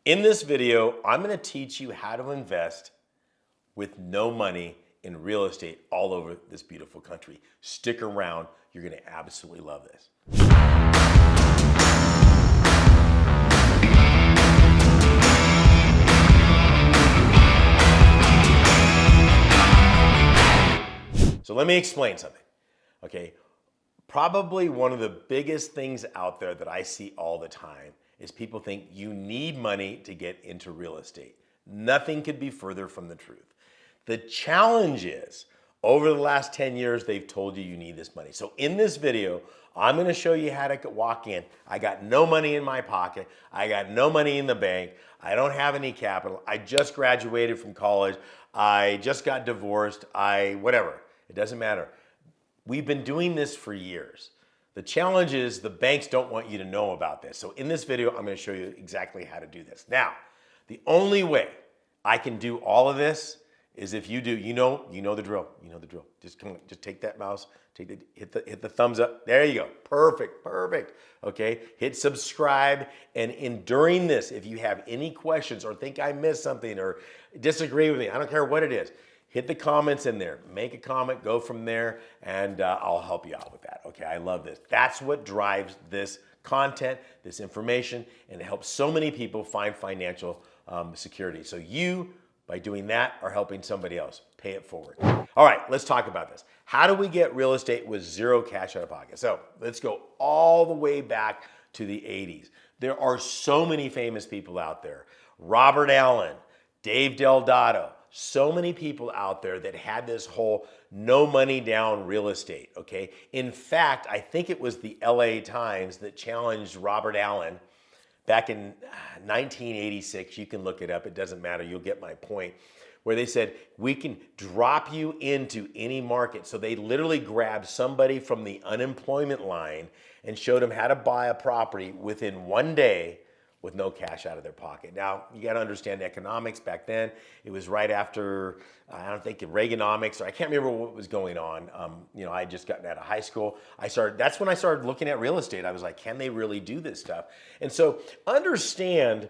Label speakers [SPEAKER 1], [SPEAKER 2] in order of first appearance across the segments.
[SPEAKER 1] In this video, I'm going to teach you how to invest with no money in real estate all over this beautiful country. Stick around. You're going to absolutely love this. So let me explain something, okay? Probably one of the biggest things out there that I see all the time is people think you need money to get into real estate. Nothing could be further from the truth. The challenge is, over the last 10 years, they've told you you need this money. So in this video, I'm gonna show you how to walk in. I got no money in my pocket. I got no money in the bank. I don't have any capital. I just graduated from college. I just got divorced. Whatever, it doesn't matter. We've been doing this for years. The challenge is the banks don't want you to know about this. So in this video, I'm gonna show you exactly how to do this. Now, the only way I can do all of this is if you do, you know the drill. You know the drill. Just come on, just take that mouse, hit the thumbs up. There you go. Perfect, perfect. Okay, hit subscribe. And during this, if you have any questions or think I missed something or disagree with me, I don't care what it is, hit the comments in there. Make a comment, go from there, and I'll help you out with that. Okay, I love this. That's what drives this content, this information, and it helps so many people find financial security. So you, by doing that, are helping somebody else. Pay it forward. All right, let's talk about this. How do we get real estate with zero cash out of pocket? So let's go all the way back to the 80s. There are so many famous people out there. Robert Allen, Dave Delgado, so many people out there that had this whole no money down real estate, okay? In fact, I think it was the LA Times that challenged Robert Allen back in 1986. You can look it up, it doesn't matter, you'll get my point, where they said, we can drop you into any market. So they literally grabbed somebody from the unemployment line and showed them how to buy a property within one day with no cash out of their pocket. Now, you got to understand economics back then. It was right after, I don't think Reaganomics, or I can't remember what was going on. I had just gotten out of high school. That's when I started looking at real estate. I was like, can they really do this stuff? And so understand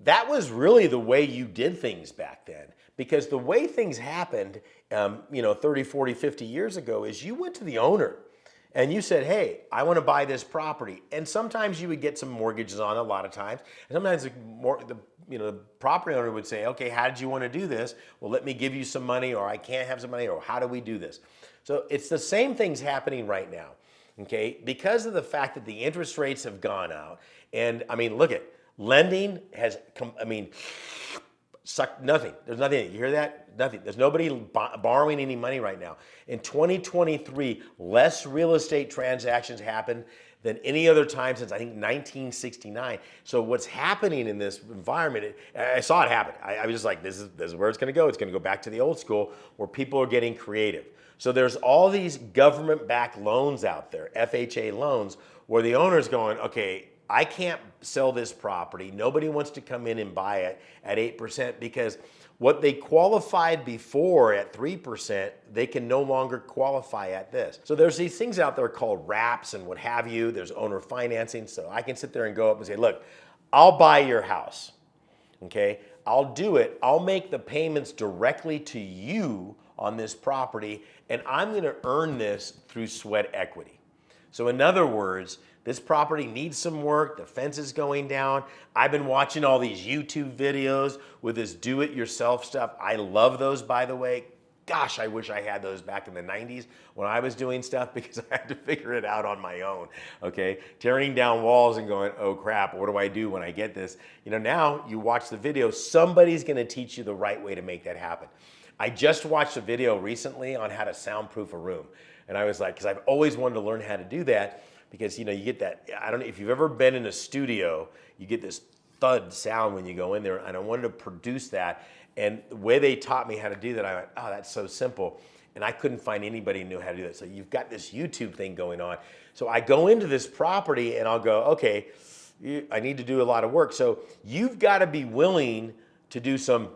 [SPEAKER 1] that was really the way you did things back then, because the way things happened, 30, 40, 50 years ago is you went to the owner and you said, hey, I want to buy this property. And sometimes you would get some mortgages on it, a lot of times. And sometimes the property owner would say, okay, how did you want to do this? Well, let me give you some money, or I can't have some money, or how do we do this? So it's the same things happening right now, okay? Because of the fact that the interest rates have gone out. And I mean, look at, lending has come, suck nothing. There's nothing. You hear that? Nothing. There's nobody borrowing any money right now. In 2023, less real estate transactions happened than any other time since, I think, 1969. So what's happening in this environment, I saw it happen. I was just like, this is where it's going to go. It's going to go back to the old school where people are getting creative. So there's all these government-backed loans out there, FHA loans, where the owner's going, okay, I can't sell this property. Nobody wants to come in and buy it at 8% because what they qualified before at 3%, they can no longer qualify at this. So there's these things out there called wraps and what have you. There's owner financing. So I can sit there and go up and say, look, I'll buy your house, okay? I'll do it. I'll make the payments directly to you on this property, and I'm gonna earn this through sweat equity. So in other words, this property needs some work, the fence is going down. I've been watching all these YouTube videos with this do-it-yourself stuff. I love those, by the way. Gosh, I wish I had those back in the 90s when I was doing stuff, because I had to figure it out on my own, okay? Tearing down walls and going, oh crap, what do I do when I get this? Now you watch the video, somebody's gonna teach you the right way to make that happen. I just watched a video recently on how to soundproof a room. And I was like, because I've always wanted to learn how to do that, because you get that, I don't know if you've ever been in a studio, you get this thud sound when you go in there, and I wanted to produce that. And the way they taught me how to do that, I went, oh, that's so simple. And I couldn't find anybody who knew how to do that. So you've got this YouTube thing going on. So I go into this property and I'll go, okay, I need to do a lot of work. So you've got to be willing to do some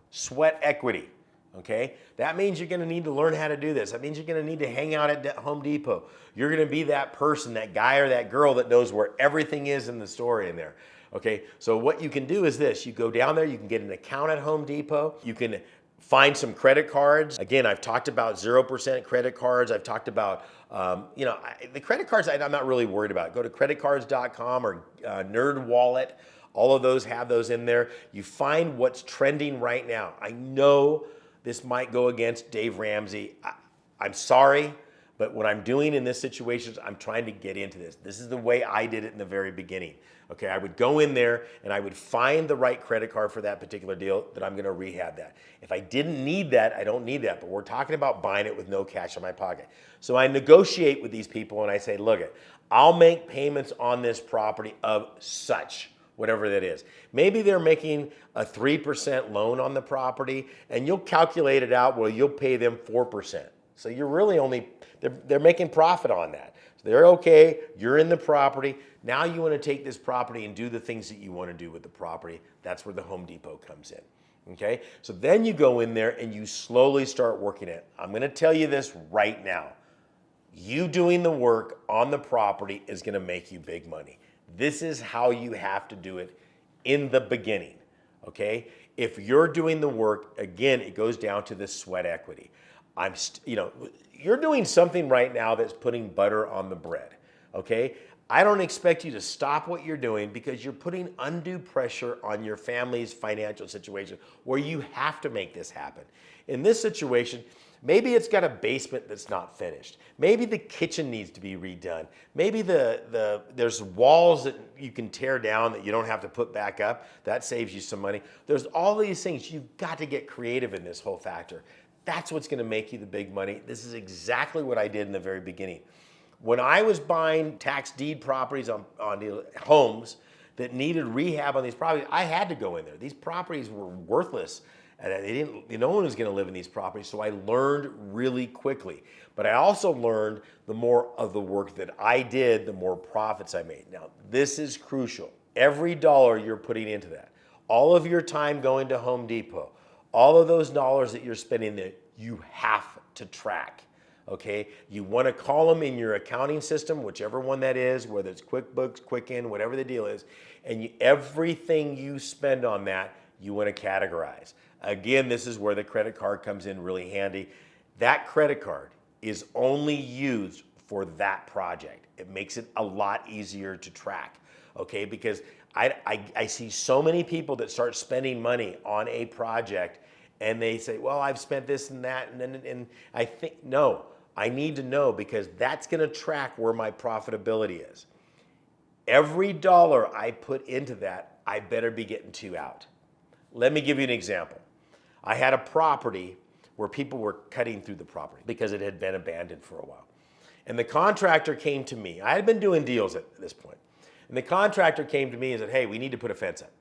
[SPEAKER 1] sweat equity. Okay, that means you're going to need to learn how to do this. That means you're going to need to hang out at Home Depot. You're going to be that person, that guy or that girl that knows where everything is in the store in there. Okay, so what you can do is this. You go down there, you can get an account at Home Depot. You can find some credit cards. Again, I've talked about 0% credit cards. I've talked about, the credit cards I'm not really worried about. Go to creditcards.com or Nerd Wallet. All of those have those in there. You find what's trending right now. I know this might go against Dave Ramsey. I'm sorry, but what I'm doing in this situation is I'm trying to get into this. This is the way I did it in the very beginning. Okay, I would go in there and I would find the right credit card for that particular deal that I'm going to rehab that. If I didn't need that, I don't need that, but we're talking about buying it with no cash in my pocket. So I negotiate with these people and I say, look, I'll make payments on this property of such, whatever that is. Maybe they're making a 3% loan on the property and you'll calculate it out where you'll pay them 4%. So you're really only, they're making profit on that. So they're okay, you're in the property. Now you want to take this property and do the things that you want to do with the property. That's where the Home Depot comes in. Okay? So then you go in there and you slowly start working it. I'm going to tell you this right now. You doing the work on the property is going to make you big money. This is how you have to do it in the beginning. Okay? If you're doing the work, again, it goes down to the sweat equity. You're doing something right now that's putting butter on the bread, okay? I don't expect you to stop what you're doing because you're putting undue pressure on your family's financial situation where you have to make this happen. In this situation, maybe it's got a basement that's not finished. Maybe the kitchen needs to be redone. Maybe there's walls that you can tear down that you don't have to put back up. That saves you some money. There's all these things. You've got to get creative in this whole factor. That's what's going to make you the big money. This is exactly what I did in the very beginning. When I was buying tax deed properties on homes that needed rehab on these properties, I had to go in there. These properties were worthless, and no one was going to live in these properties. So I learned really quickly. But I also learned the more of the work that I did, the more profits I made. Now, this is crucial. Every dollar you're putting into that, all of your time going to Home Depot, all of those dollars that you're spending there, you have to track, okay? You want to call them in your accounting system, whichever one that is, whether it's QuickBooks, Quicken, whatever the deal is, and everything you spend on that, you want to categorize. Again, this is where the credit card comes in really handy. That credit card is only used for that project. It makes it a lot easier to track, okay? Because I see so many people that start spending money on a project and they say, well, I've spent this and that, and I think, no, I need to know because that's going to track where my profitability is. Every dollar I put into that, I better be getting 2 out. Let me give you an example. I had a property where people were cutting through the property because it had been abandoned for a while. And the contractor came to me. I had been doing deals at this point. And the contractor came to me and said, hey, we need to put a fence up.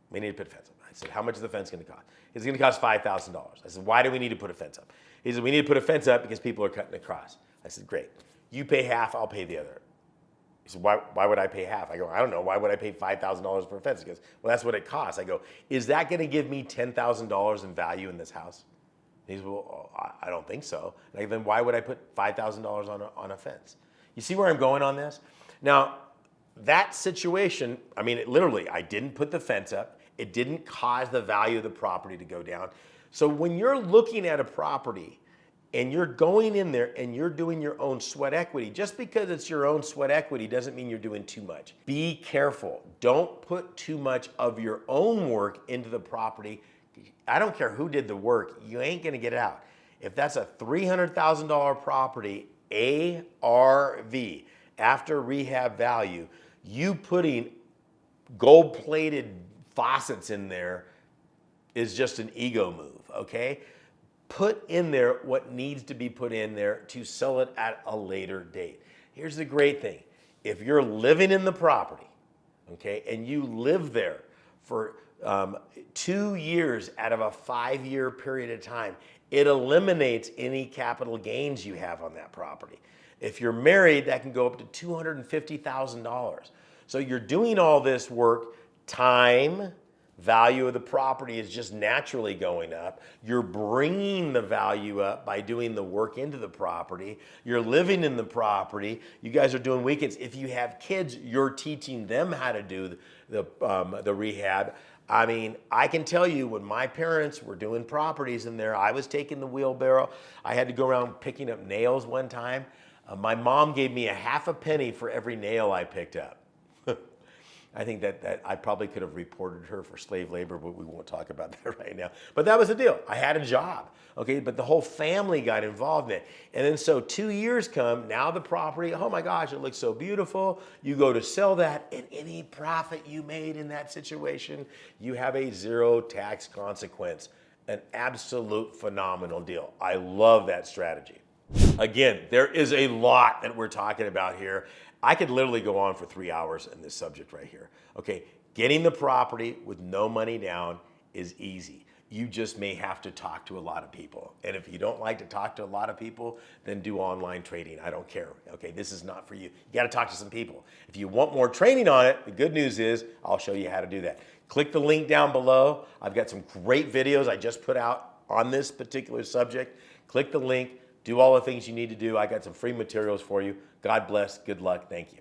[SPEAKER 1] We need to put a fence up. I said, how much is the fence going to cost? It's going to cost $5,000. I said, why do we need to put a fence up? He said, we need to put a fence up because people are cutting across. I said, great. You pay half, I'll pay the other. He said, why would I pay half? I go, I don't know. Why would I pay $5,000 for a fence? He goes, well, that's what it costs. I go, is that going to give me $10,000 in value in this house? He said, well, I don't think so. And I go, then why would I put $5,000 on a fence? You see where I'm going on this? Now, that situation, I mean, literally, I didn't put the fence up. It didn't cause the value of the property to go down. So when you're looking at a property and you're going in there and you're doing your own sweat equity, just because it's your own sweat equity doesn't mean you're doing too much. Be careful. Don't put too much of your own work into the property. I don't care who did the work, you ain't gonna get it out. If that's a $300,000 property, ARV, after rehab value, you putting gold-plated faucets in there is just an ego move, okay? Put in there what needs to be put in there to sell it at a later date. Here's the great thing. If you're living in the property, okay, and you live there for 2 years out of a 5-year period of time, it eliminates any capital gains you have on that property. If you're married, that can go up to $250,000. So you're doing all this work, time, value of the property is just naturally going up. You're bringing the value up by doing the work into the property. You're living in the property. You guys are doing weekends. If you have kids, you're teaching them how to do the rehab. I mean, I can tell you when my parents were doing properties in there, I was taking the wheelbarrow. I had to go around picking up nails one time. My mom gave me a half a penny for every nail I picked up. I think that I probably could have reported her for slave labor, but we won't talk about that right now. But that was the deal. I had a job, okay? But the whole family got involved in it. And then so 2 years come, now the property, oh my gosh, it looks so beautiful. You go to sell that, and any profit you made in that situation, you have a zero tax consequence. An absolute phenomenal deal. I love that strategy. Again, there is a lot that we're talking about here. I could literally go on for 3 hours in this subject right here. Okay, getting the property with no money down is easy. You just may have to talk to a lot of people. And if you don't like to talk to a lot of people, then do online trading. I don't care. Okay, this is not for you. You got to talk to some people. If you want more training on it, the good news is I'll show you how to do that. Click the link down below. I've got some great videos I just put out on this particular subject. Click the link. Do all the things you need to do. I got some free materials for you. God bless. Good luck. Thank you.